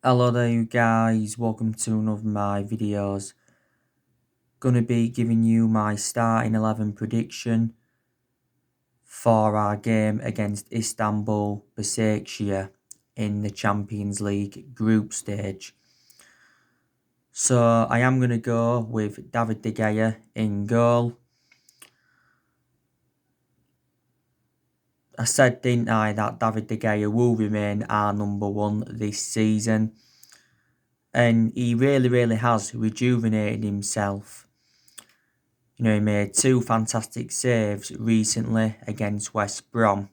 Hello there you guys, welcome to another of my videos. Gonna be giving you my starting 11 prediction for our game against Istanbul Basaksehir in the Champions League group stage. So I am gonna go with David De Gea in goal. I said, didn't I, that David De Gea will remain our number one this season. And he really has rejuvenated himself. You know, he made two fantastic saves recently against West Brom.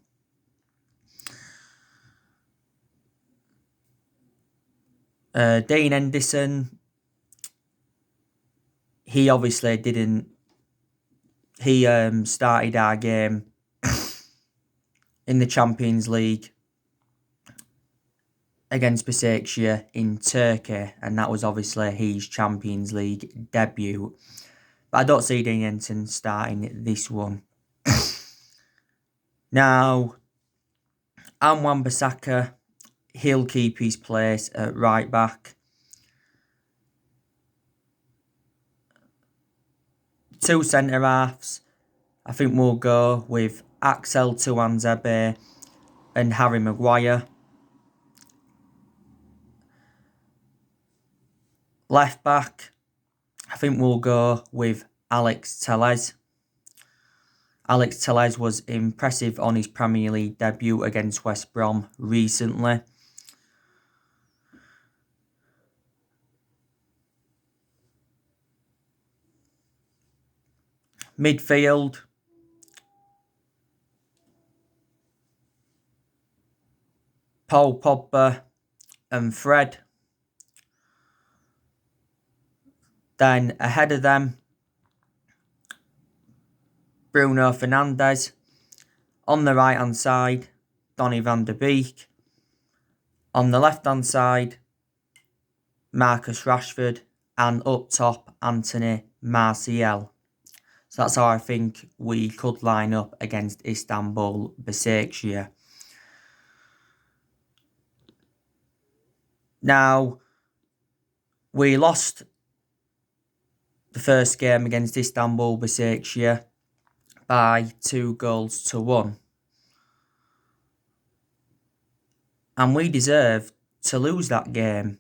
Dean Henderson, he obviously didn't. He started our game in the Champions League against Basaksehir in Turkey, and that was obviously his Champions League debut. But I don't see Dean Henderson starting this one. Now, Juan Mata, he'll keep his place at right back. Two centre-halves, I think we'll go with Axel Tuanzebe and Harry Maguire. Left back, I think we'll go with Alex Telles. Alex Telles was impressive on his Premier League debut against West Brom recently. Midfield, Paul Pogba and Fred. Then ahead of them, Bruno Fernandes. On the right hand side, Donny van der Beek. On the left hand side, Marcus Rashford. And up top, Anthony Martial. So that's how I think we could line up against Istanbul Basaksehir. Now, we lost the first game against Istanbul Basaksehir by 2-1. And we deserved to lose that game.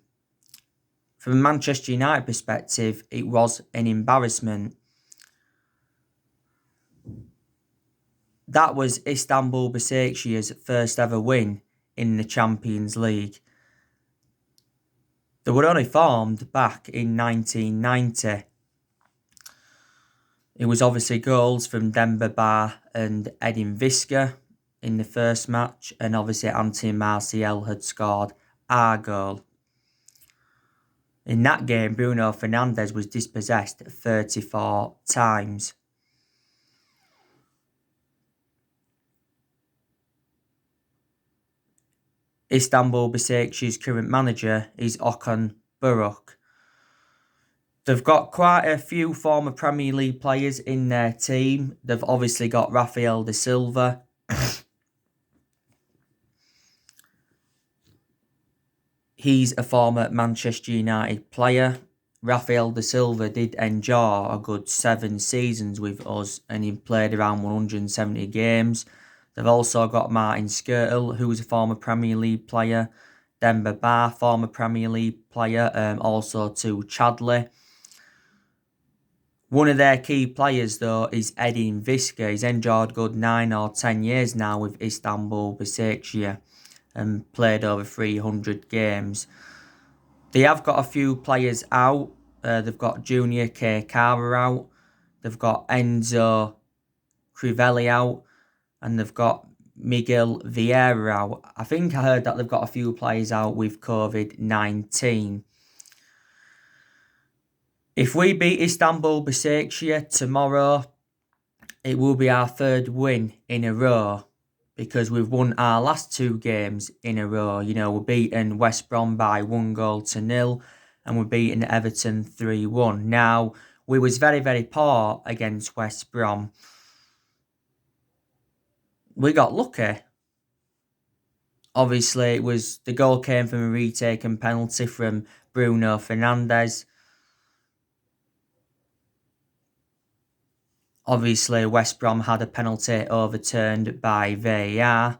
From a Manchester United perspective, it was an embarrassment. That was Istanbul Basaksehir's first ever win in the Champions League. They were only formed back in 1990. It was obviously goals from Demba Ba and Edin Visca in the first match, and obviously Anthony Martial had scored our goal. In that game, Bruno Fernandes was dispossessed 34 times. Istanbul Basaksehir's current manager is Okan Buruk. They've got quite a few former Premier League players in their team. They've obviously got Rafael da Silva. He's a former Manchester United player. Rafael da Silva did enjoy a good 7 seasons with us, and he played around 170 games. They've also got Martin Skrtel, who was a former Premier League player. Demba Ba, former Premier League player, also to Chadley. One of their key players, though, is Edin Visca. He's enjoyed good 9 or 10 years now with Istanbul Basaksehir and played over 300 games. They have got a few players out. They've got Junior K. Carver out. They've got Enzo Crivelli out. And they've got Miguel Vieira out. I think I heard that they've got a few players out with COVID-19. If we beat Istanbul Basaksehir tomorrow, it will be our 3rd win in a row, because we've won our last 2 games in a row. You know, we're beaten West Brom by 1-0, and we're beaten Everton 3-1. Now, we was very poor against West Brom. We got lucky. Obviously, the goal came from a retaken penalty from Bruno Fernandes. Obviously, West Brom had a penalty overturned by VAR.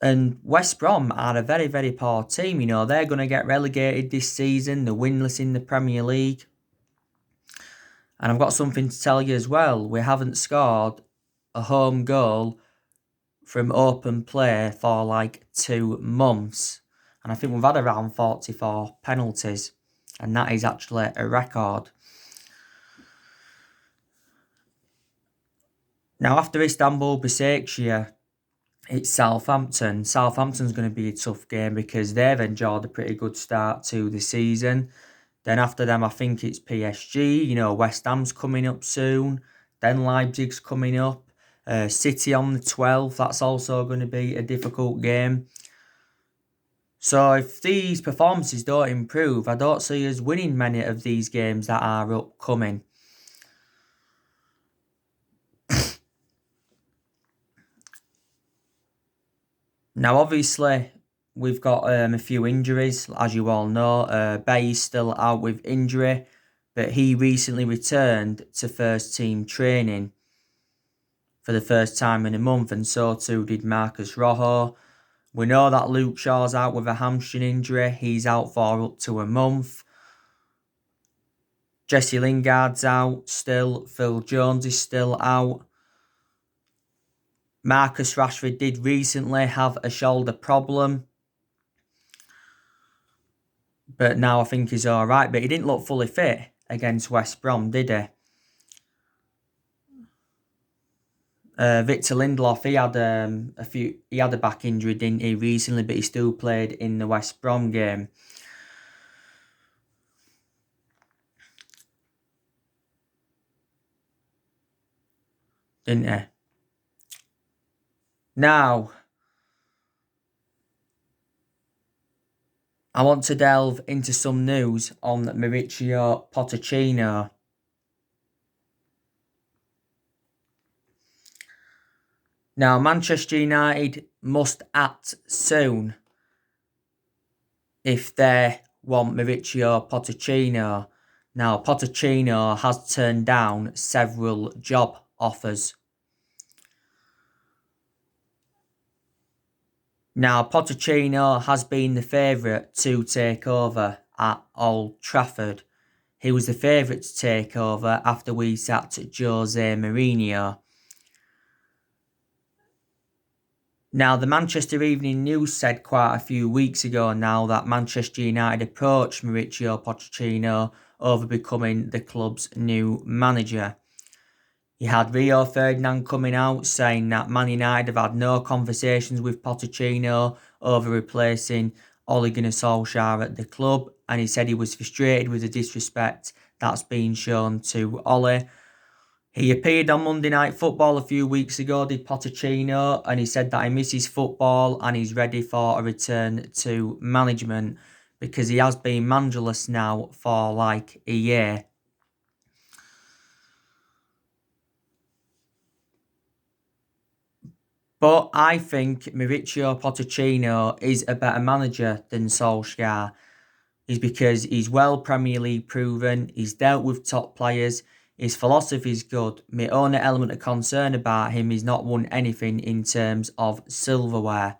And West Brom are a very, very poor team. They're going to get relegated this season. They're winless in the Premier League. And I've got something to tell you as well. We haven't scored a home goal from open play for like 2 months. And I think we've had around 44 penalties. And that is actually a record. Now, after Istanbul Basaksehir, it's Southampton. Southampton's going to be a tough game because they've enjoyed a pretty good start to the season. Then after them, I think it's PSG. West Ham's coming up soon. Then Leipzig's coming up. City on the 12th. That's also going to be a difficult game. So if these performances don't improve, I don't see us winning many of these games that are upcoming. Now, obviously, we've got a few injuries, as you all know. Bay's still out with injury, but he recently returned to first team training for the first time in a month, and so too did Marcus Rojo. We know that Luke Shaw's out with a hamstring injury. He's out for up to a month. Jesse Lingard's out still. Phil Jones is still out. Marcus Rashford did recently have a shoulder problem, but now I think he's alright. But he didn't look fully fit against West Brom, did he? Victor Lindelof, he had a back injury, didn't he, recently, but he still played in the West Brom game. Didn't he? Now, I want to delve into some news on Mauricio Pochettino. Now, Manchester United must act soon if they want Mauricio Pochettino. Now, Pochettino has turned down several job offers. Now, Pochettino has been the favourite to take over at Old Trafford. He was the favourite to take over after we sacked Jose Mourinho. Now, the Manchester Evening News said quite a few weeks ago now that Manchester United approached Mauricio Pochettino over becoming the club's new manager. You had Rio Ferdinand coming out saying that Man United have had no conversations with Pochettino over replacing Ole Gunnar Soulshare at the club, and he said he was frustrated with the disrespect that's been shown to Ole. He appeared on Monday Night Football a few weeks ago, did Pochettino, and he said that he misses football and he's ready for a return to management because he has been managerless now for like a year. But I think Mauricio Pochettino is a better manager than Solskjaer. Is because he's well Premier League proven, he's dealt with top players, his philosophy is good. My only element of concern about him is not won anything in terms of silverware.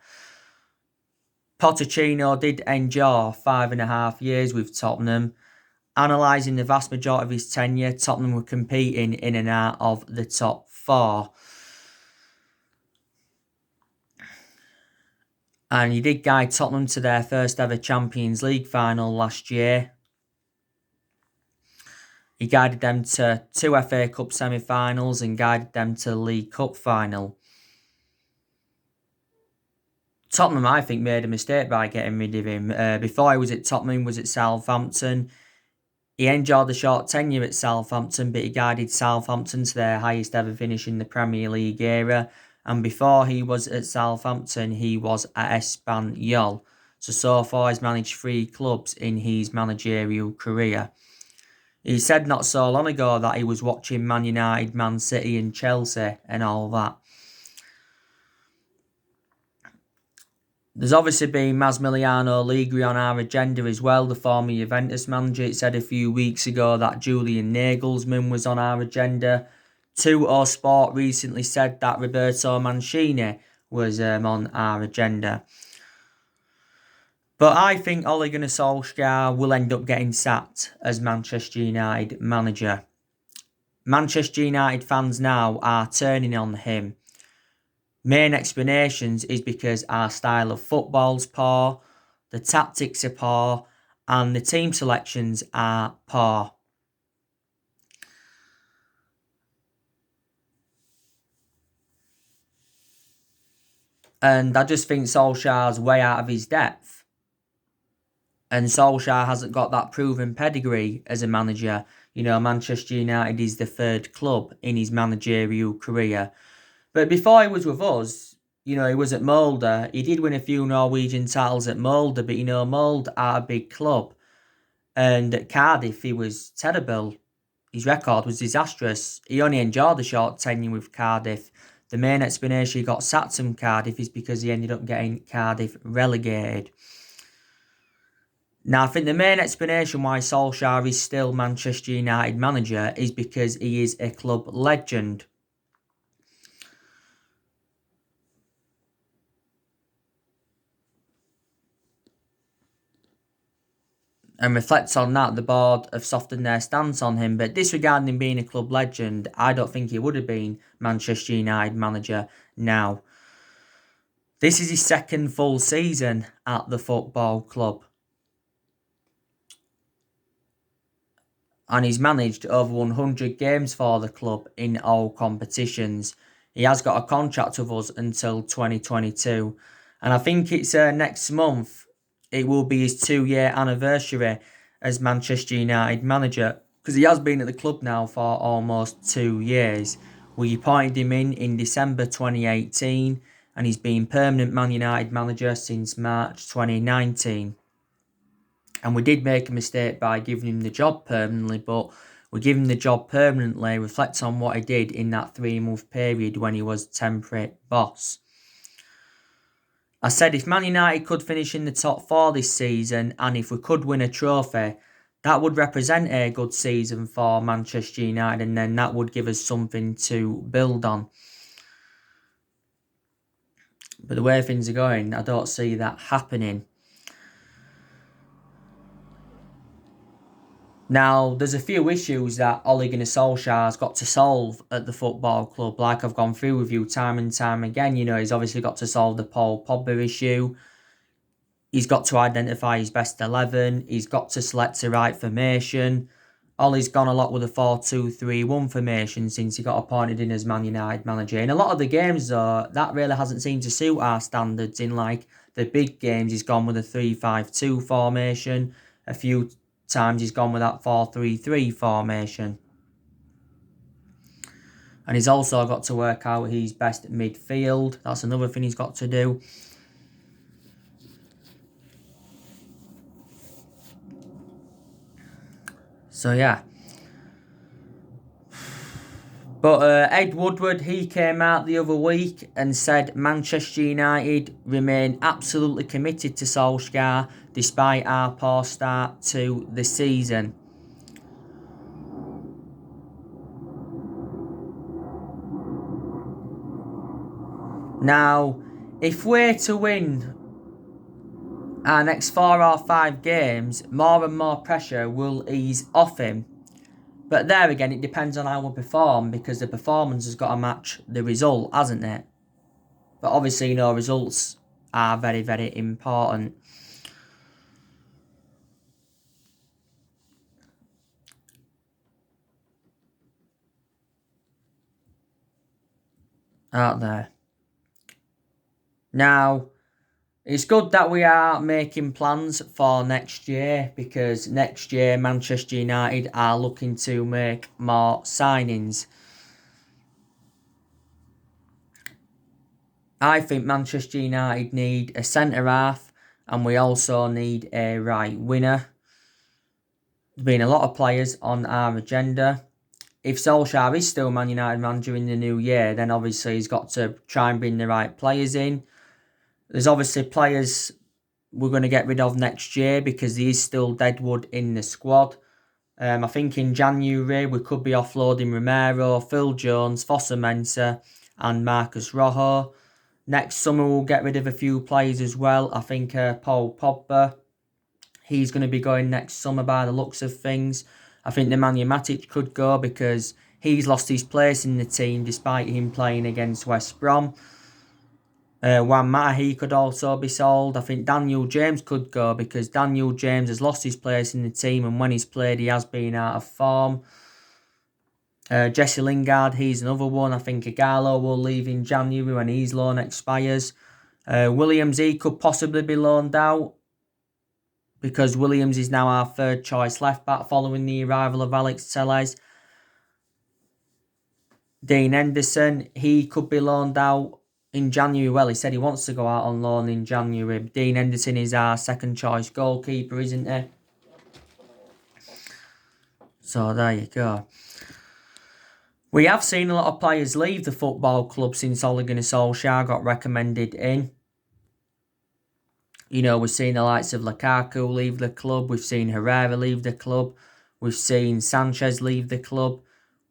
Pochettino did endure 5.5 years with Tottenham. Analysing the vast majority of his tenure, Tottenham were competing in and out of the top 4. And he did guide Tottenham to their first ever Champions League final last year. He guided them to 2 FA Cup semi-finals and guided them to the League Cup final. Tottenham, I think, made a mistake by getting rid of him. Before he was at Tottenham, he was at Southampton. He enjoyed the short tenure at Southampton, but he guided Southampton to their highest ever finish in the Premier League era. And before he was at Southampton, he was at Espanyol. So far, he's managed 3 clubs in his managerial career. He said not so long ago that he was watching Man United, Man City and Chelsea and all that. There's obviously been Massimiliano Allegri on our agenda as well, the former Juventus manager. It said a few weeks ago that Julian Nagelsmann was on our agenda. 2O Sport recently said that Roberto Mancini was on our agenda. But I think Ole Gunnar Solskjaer will end up getting sacked as Manchester United manager. Manchester United fans now are turning on him. Main explanations is because our style of football's poor, the tactics are poor, and the team selections are poor. And I just think Solskjaer's way out of his depth. And Solskjaer hasn't got that proven pedigree as a manager. Manchester United is the third club in his managerial career. But before he was with us, he was at Molde. He did win a few Norwegian titles at Molde, but Molde are a big club. And at Cardiff, he was terrible. His record was disastrous. He only enjoyed a short tenure with Cardiff. The main explanation he got sacked from Cardiff is because he ended up getting Cardiff relegated. Now, I think the main explanation why Soulshare is still Manchester United manager is because he is a club legend. And reflects on that, the board have softened their stance on him. But disregarding him being a club legend, I don't think he would have been Manchester United manager now. This is his second full season at the football club. And he's managed over 100 games for the club in all competitions. He has got a contract with us until 2022. And I think it's next month, it will be his 2-year anniversary as Manchester United manager. Because he has been at the club now for almost 2 years. We appointed him in December 2018. And he's been permanent Man United manager since March 2019. And we did make a mistake by giving him the job permanently, but we give him the job permanently, reflect on what he did in that 3-month period when he was temporary boss. I said if Man United could finish in the top 4 this season, and if we could win a trophy, that would represent a good season for Manchester United, and then that would give us something to build on. But the way things are going, I don't see that happening. Now, there's a few issues that Ole Gunnar Solskjaer's got to solve at the football club, like I've gone through with you time and time again. He's obviously got to solve the Paul Pogba issue. He's got to identify his best 11. He's got to select the right formation. Ole's gone a lot with a 4-2-3-1 formation since he got appointed in as Man United manager. In a lot of the games, though, that really hasn't seemed to suit our standards. In like the big games, he's gone with a 3-5-2 formation. A few times he's gone with that 4-3-3 formation. And he's also got to work out his best midfield. That's another thing he's got to do. So, yeah. But Ed Woodward, he came out the other week and said Manchester United remain absolutely committed to Solskjaer despite our poor start to the season. Now, if we're to win our next 4 or 5 games, more and more pressure will ease off him. But there again, it depends on how we perform, because the performance has got to match the result, hasn't it? But obviously, results are very, very important. Aren't there? Now, it's good that we are making plans for next year, because next year Manchester United are looking to make more signings. I think Manchester United need a centre-half, and we also need a right winger. There's been a lot of players on our agenda. If Solskjaer is still Man United manager in the new year, then obviously he's got to try and bring the right players in. There's obviously players we're going to get rid of next year because there is still deadwood in the squad. I think in January we could be offloading Romero, Phil Jones, Fossa Mensah and Marcus Rojo. Next summer we'll get rid of a few players as well. I think Paul Pogba, he's going to be going next summer by the looks of things. I think Nemanja Matic could go because he's lost his place in the team despite him playing against West Brom. Juan Mata, he could also be sold. I think Daniel James could go because Daniel James has lost his place in the team and when he's played he has been out of form. Jesse Lingard, he's another one. I think Igalo will leave in January when his loan expires. Williams, he could possibly be loaned out because Williams is now our third choice left back following the arrival of Alex Telles. Dean Henderson, he could be loaned out in January. Well, he said he wants to go out on loan in January. Dean Henderson is our second choice goalkeeper, isn't he? So there you go. We have seen a lot of players leave the football club since Ole Gunnar Solskjaer got recommended in. You know, we've seen the likes of Lukaku leave the club. We've seen Herrera leave the club. We've seen Sanchez leave the club.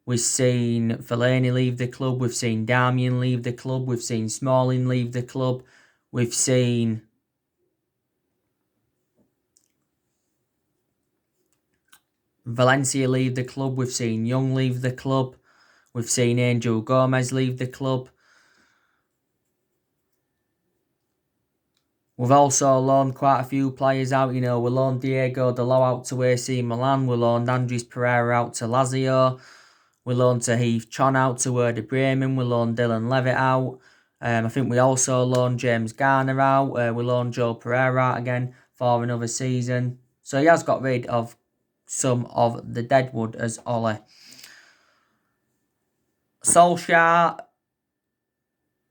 We've seen Fellaini leave the club. We've seen Darmian leave the club. We've seen Smalling leave the club. We've seen Valencia leave the club. We've seen Young leave the club. We've seen Angel Gomez leave the club. We've also loaned quite a few players out. You know, we loaned Diego Dalot out to AC Milan. We loaned Andres Pereira out to Lazio. We loaned Tahith Chon out to Werder Bremen. We loaned Dylan Levitt out. I think we also loaned James Garner out. We loaned Joe Pereira out again for another season. So he has got rid of some of the deadwood as Ole. Soulshare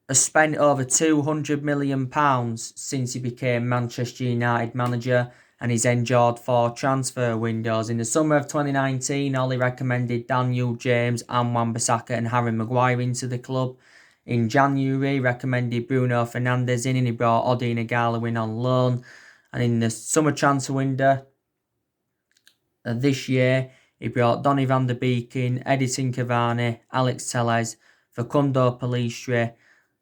has spent over £200 million since he became Manchester United manager and he's endured 4 transfer windows. In the summer of 2019, Ole recommended Daniel James and Wan-Bissaka and Harry Maguire into the club. In January, recommended Bruno Fernandes in and he brought Odi Igalo in on loan. And in the summer transfer window this year, he brought Donny van der Beek in, Edison Cavani, Alex Telles, Facundo Pellistri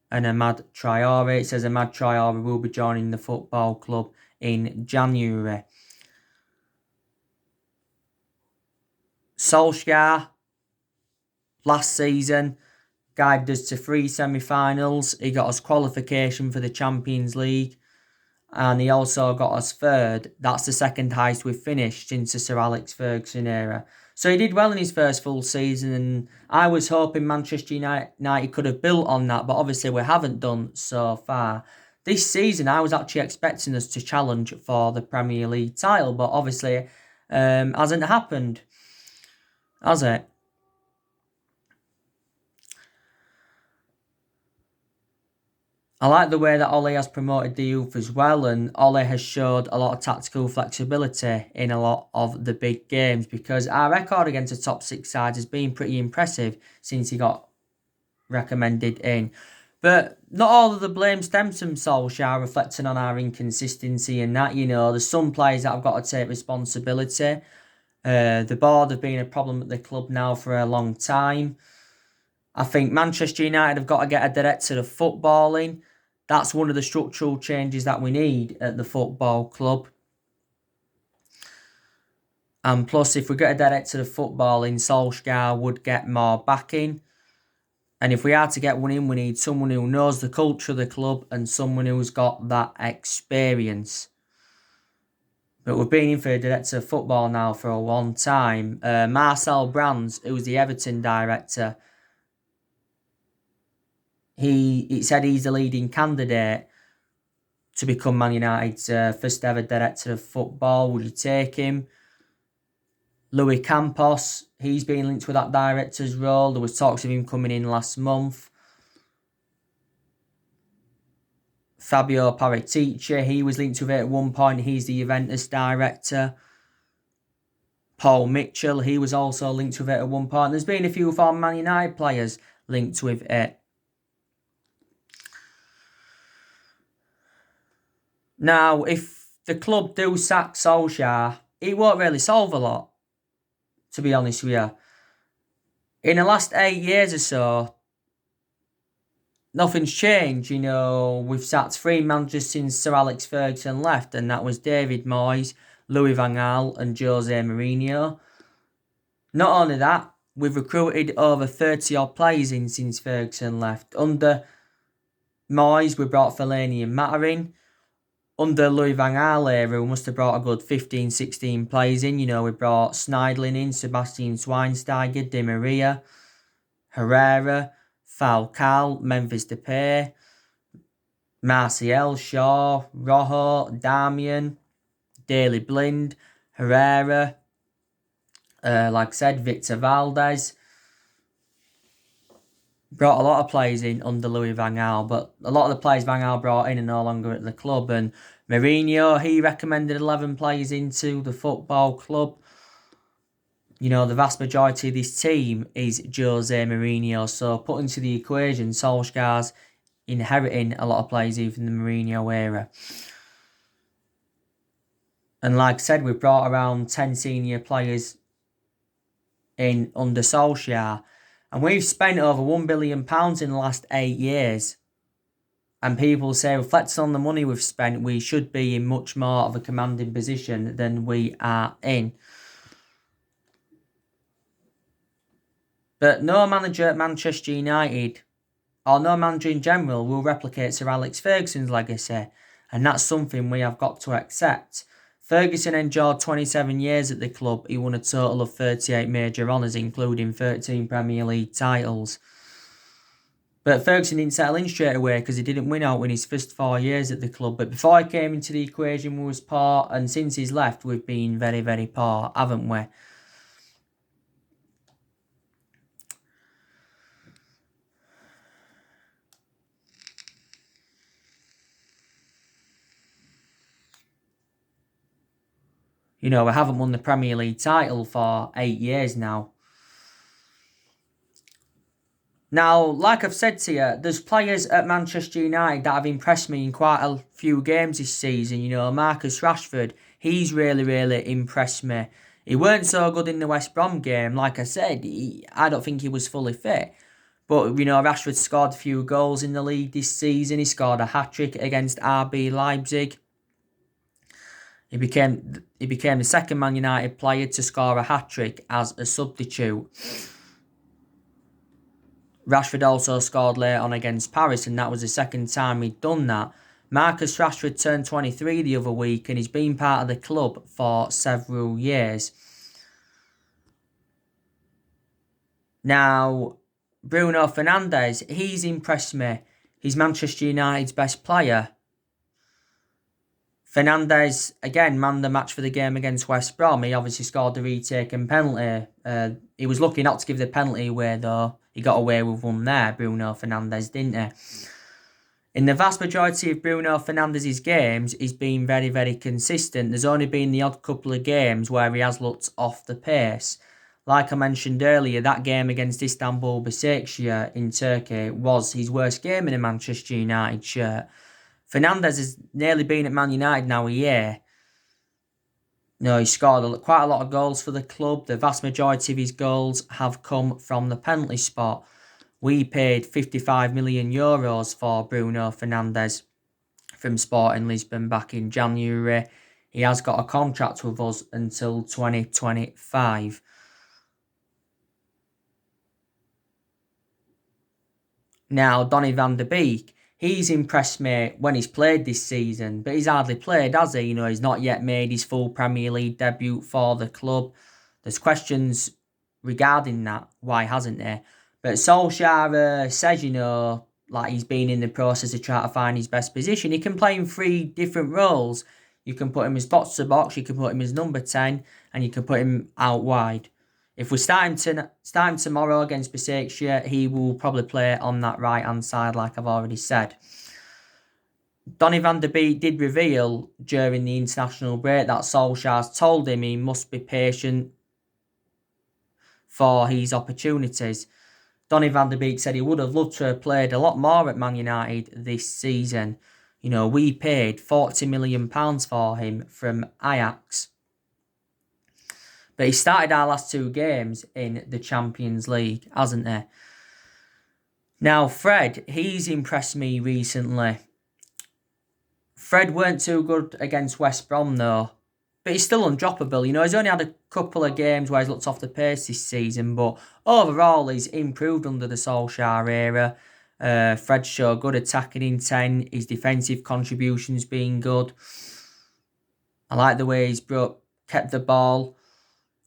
and Amad Traore. It says Amad Traore will be joining the football club in January. Soulshare, last season, guided us to 3 semi-finals. He got us qualification for the Champions League. And he also got us 3rd. That's the second highest we've finished since the Sir Alex Ferguson era. So he did well in his first full season. And I was hoping Manchester United could have built on that. But obviously we haven't done so far. This season I was actually expecting us to challenge for the Premier League title. But obviously hasn't happened. Has it? I like the way that Ole has promoted the youth as well, and Ole has showed a lot of tactical flexibility in a lot of the big games because our record against the top 6 sides has been pretty impressive since he got recommended in. But not all of the blame stems from Solskjaer, reflecting on our inconsistency and that, you know, there's some players that have got to take responsibility. The board have been a problem at the club now for a long time. I think Manchester United have got to get a director of footballing. That's one of the structural changes that we need at the football club. And plus, if we get a director of footballing, Solskjaer would get more backing. And if we are to get one in, we need someone who knows the culture of the club and someone who's got that experience. But we've been in for a director of football now for a long time. Marcel Brands, who was the Everton director, he said he's the leading candidate to become Man United's first ever director of football. Would you take him? Louis Campos, he's been linked with that director's role. There was talks of him coming in last month. Fabio Paratici, he was linked with it at one point. He's the Juventus director. Paul Mitchell, he was also linked with it at one point. There's been a few former Man United players linked with it. Now, if the club do sack Soulshare, it won't really solve a lot, to be honest with you. In the last 8 years or so, nothing's changed. We've sacked 3 managers since Sir Alex Ferguson left, and that was David Moyes, Louis van Gaal and Jose Mourinho. Not only that, we've recruited over 30 odd players in since Ferguson left. Under Moyes, we brought Fellaini and Mata in. Under Louis van Gaal era, we must have brought a good 15, 16 players in. We brought Schneidlin in, Sebastian Schweinsteiger, Di Maria, Herrera, Falcao, Memphis Depay, Martial, Shaw, Rojo, Darmian, Daley Blind, Herrera, like I said, Victor Valdez. Brought a lot of players in under Louis van Gaal, but a lot of the players Van Gaal brought in are no longer at the club. And Mourinho, he recommended 11 players into the football club. The vast majority of this team is Jose Mourinho. So put into the equation, Solskjaer's inheriting a lot of players even in the Mourinho era. And like I said, we've brought around 10 senior players in under Soulshare. And we've spent over £1 billion in the last 8 years. And people say, reflecting on the money we've spent, we should be in much more of a commanding position than we are in. But no manager at Manchester United, or no manager in general, will replicate Sir Alex Ferguson's legacy. And that's something we have got to accept. Ferguson endured 27 years at the club. He won a total of 38 major honours, including 13 Premier League titles. But Ferguson didn't settle in straight away because he didn't win out in his first 4 years at the club. But before he came into the equation, we was poor. And since he's left, we've been very, very poor, haven't we? We haven't won the Premier League title for 8 years now. Now, like I've said to you, there's players at Manchester United that have impressed me in quite a few games this season. Marcus Rashford, he's really, really impressed me. He weren't so good in the West Brom game. Like I said, I don't think he was fully fit. But, Rashford scored a few goals in the league this season. He scored a hat-trick against RB Leipzig. He became the second Man United player to score a hat-trick as a substitute. Rashford also scored late on against Paris, and that was the second time he'd done that. Marcus Rashford turned 23 the other week, and he's been part of the club for several years. Now, Bruno Fernandes, he's impressed me. He's Manchester United's best player. Fernandes, again, manned the match for the game against West Brom. He obviously scored the retaken penalty. He was lucky not to give the penalty away, though. He got away with one there, Bruno Fernandes, didn't he? In the vast majority of Bruno Fernandes' games, he's been very, very consistent. There's only been the odd couple of games where he has looked off the pace. Like I mentioned earlier, that game against Istanbul Basaksehir in Turkey was his worst game in a Manchester United shirt. Fernandes has nearly been at Man United now a year. He scored quite a lot of goals for the club. The vast majority of his goals have come from the penalty spot. We paid €55 million for Bruno Fernandes from Sporting Lisbon back in January. He has got a contract with us until 2025. Now, Donny van de Beek, he's impressed me when he's played this season, but he's hardly played, has he? He's not yet made his full Premier League debut for the club. There's questions regarding that. Why hasn't he? But Soulshare says, like he's been in the process of trying to find his best position. He can play in 3 different roles. You can put him as box-to-box, you can put him as number 10, and you can put him out wide. If we start him tomorrow against Basaksehir, he will probably play on that right-hand side, like I've already said. Donny van de Beek did reveal during the international break that Solskjaer's told him he must be patient for his opportunities. Donny van de Beek said he would have loved to have played a lot more at Man United this season. We paid £40 million for him from Ajax. But he started our last 2 games in the Champions League, hasn't he? Now, Fred, he's impressed me recently. Fred weren't too good against West Brom, though. But he's still undroppable. He's only had a couple of games where he's looked off the pace this season. But overall, he's improved under the Soulshare era. Fred showed good attacking intent. His defensive contributions being good. I like the way he's kept the ball.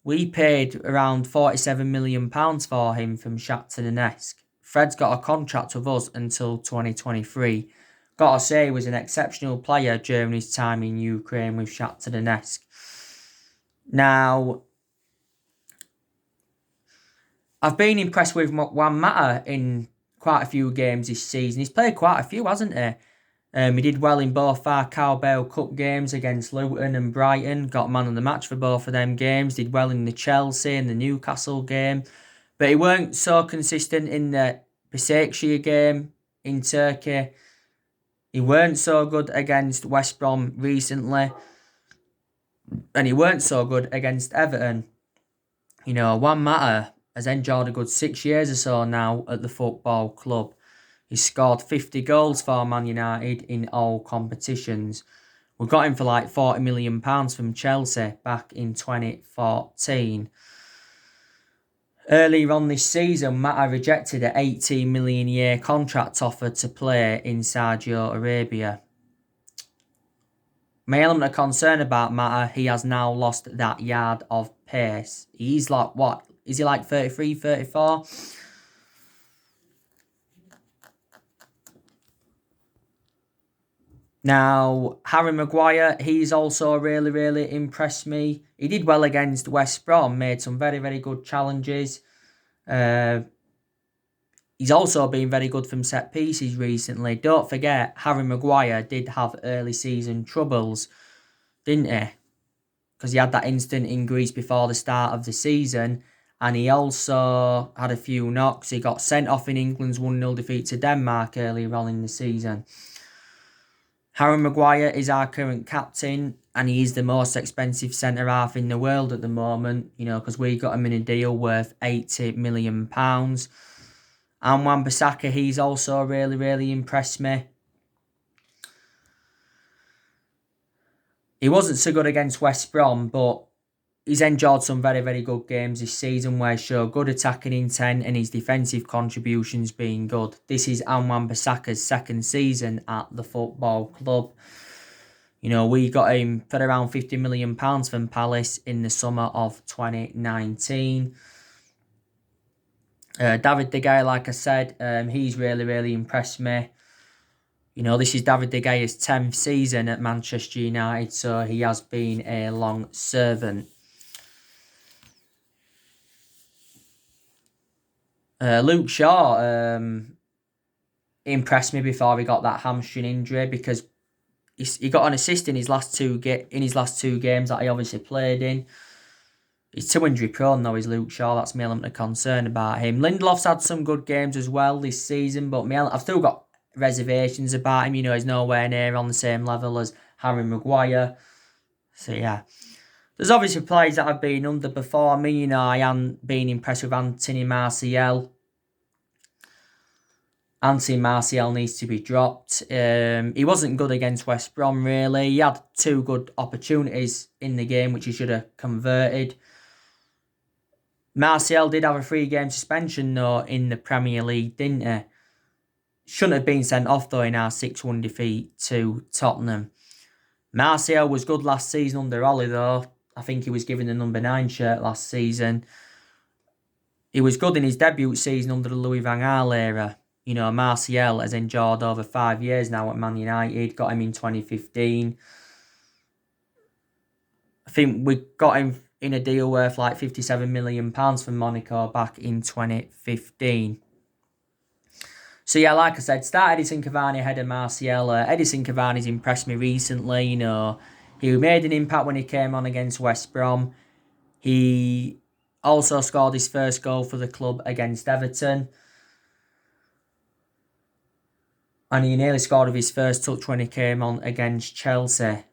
We paid around £47 million for him from Shakhtar Donetsk. Fred's got a contract with us until 2023. Gotta say, he was an exceptional player during his time in Ukraine with Shakhtar Donetsk. Now, I've been impressed with Juan Mata in quite a few games this season. He's played quite a few, hasn't he? He did well in both our Carabao Cup games against Luton and Brighton. Got man of the match for both of them games. Did well in the Chelsea and the Newcastle game. But he weren't so consistent in the Basaksehir game in Turkey. He weren't so good against West Brom recently. And he weren't so good against Everton. Juan Mata has enjoyed a good 6 years or so now at the football club. He's scored 50 goals for Man United in all competitions. We got him for like £40 million from Chelsea back in 2014. Earlier on this season, Mata rejected an £18 million a year contract offer to play in Saudi Arabia. My element of concern about Mata, he has now lost that yard of pace. He's like, what? Is he like 33, 34? Now, Harry Maguire, he's also really, really impressed me. He did well against West Brom, made some very, very good challenges. He's also been very good from set pieces recently. Don't forget, Harry Maguire did have early season troubles, didn't he? Because he had that incident in Greece before the start of the season. And he also had a few knocks. He got sent off in England's 1-0 defeat to Denmark earlier on in the season. Harry Maguire is our current captain, and he is the most expensive centre-half in the world at the moment, because we got him in a deal worth £80 million. And Juan Mata, he's also really, really impressed me. He wasn't so good against West Brom, but he's enjoyed some very, very good games this season where he showed good attacking intent and his defensive contributions being good. This is Juan Mata's second season at the football club. We got him for around £50 million from Palace in the summer of 2019. David De Gea, like I said, he's really, really impressed me. This is David De Gea's 10th season at Manchester United, so he has been a long servant. Luke Shaw impressed me before he got that hamstring injury because he got an assist in his last two games that he obviously played in. He's too injury prone though, is Luke Shaw. That's my element of concern about him. Lindelof's had some good games as well this season, but I've still got reservations about him. He's nowhere near on the same level as Harry Maguire. So yeah. There's obviously players that have been underperforming. I haven't been impressed with Anthony Martial. Anthony Martial needs to be dropped. He wasn't good against West Brom, really. He had 2 good opportunities in the game, which he should have converted. Martial did have a 3-game suspension, though, in the Premier League, didn't he? Shouldn't have been sent off, though, in our 6-1 defeat to Tottenham. Martial was good last season under Ollie, though. I think he was given the number 9 shirt last season. He was good in his debut season under the Louis van Gaal era. Martial has endured over 5 years now at Man United. Got him in 2015. I think we got him in a deal worth like £57 million from Monaco back in 2015. So yeah, like I said, start Edison Cavani ahead of Martial. Edison Cavani's impressed me recently. He made an impact when he came on against West Brom. He also scored his first goal for the club against Everton. And he nearly scored with his first touch when he came on against Chelsea.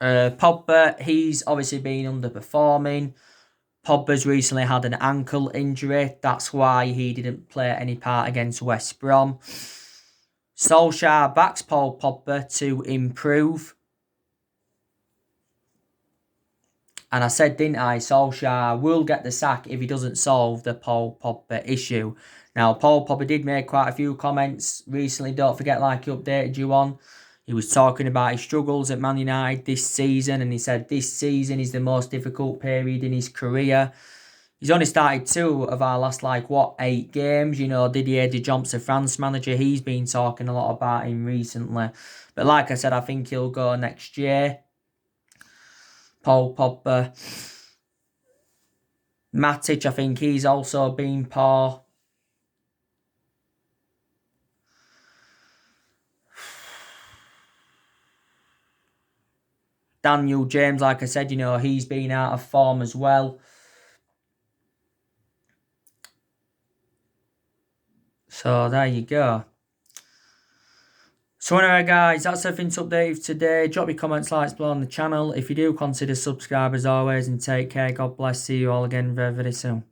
Pogba, he's obviously been underperforming. Pogba's recently had an ankle injury. That's why he didn't play any part against West Brom. Soulshare backs Paul Pogba to improve. And I said, didn't I, Soulshare will get the sack if he doesn't solve the Paul Pogba issue. Now, Paul Pogba did make quite a few comments recently. Don't forget, like he updated you on. He was talking about his struggles at Man United this season. And he said this season is the most difficult period in his career. He's only started 2 of our last, 8 games. You know, Didier Deschamps, the France manager, he's been talking a lot about him recently. But like I said, I think he'll go next year. Paul Pogba. Matic, I think he's also been poor. Daniel James, like I said, you know, he's been out of form as well. So there you go. So anyway, guys, that's everything to update you today. Drop your comments, likes below on the channel. If you do, consider subscribe as always, and take care. God bless. See you all again very, very soon.